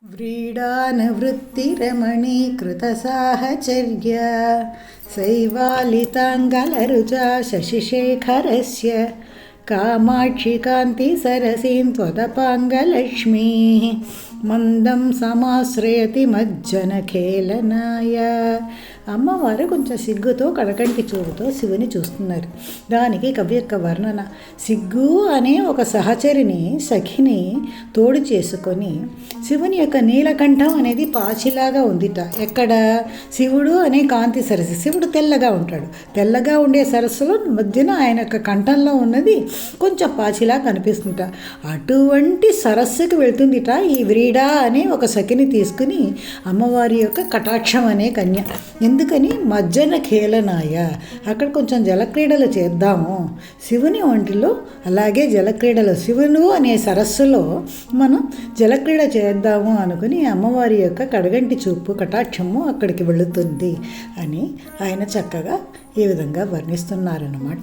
व्रीडानुवृत्तिरमणीकृतसाहचर्या शैवालिताङ्गलरुचा शशिशेखरस्य कामाक्षि कान्तिसरसीं त्वदपाङ्गलक्ष्मीः మందం సమాశ్రయతి మజ్జనఖేళనాయ. అమ్మవారు కొంచెం సిగ్గుతో కడకంటి చూపుతో శివుని చూస్తున్నారు. దానికి కవి యొక్క వర్ణన, సిగ్గు అనే ఒక సహచరిని సఖిని తోడు చేసుకొని శివుని యొక్క నీలకంఠం అనేది పాచిలాగా ఉందిట. ఎక్కడ? శివుడు అనే కాంతి సరస్సు. శివుడు తెల్లగా ఉంటాడు. తెల్లగా ఉండే సరస్సులో మధ్యన ఆయన యొక్క కంఠంలో ఉన్నది కొంచెం పాచిలా కనిపిస్తుంట. అటువంటి సరస్సుకి వెళ్తుందిట ఈ వ్రీడా అనే ఒక సఖిని తీసుకుని అమ్మవారి యొక్క కటాక్షం అనే కన్య. ఎందుకని? మజ్జన ఖేళనాయ, అక్కడ కొంచెం జలక్రీడలు చేద్దాము శివుని ఒంటిలో, అలాగే జలక్రీడలు శివుడు అనే సరస్సులో మనం జలక్రీడ చేద్దాము అనుకుని అమ్మవారి యొక్క కడగంటి చూపు కటాక్షము అక్కడికి వెళుతుంది అని ఆయన చక్కగా ఈ విధంగా వర్ణిస్తున్నారన్నమాట.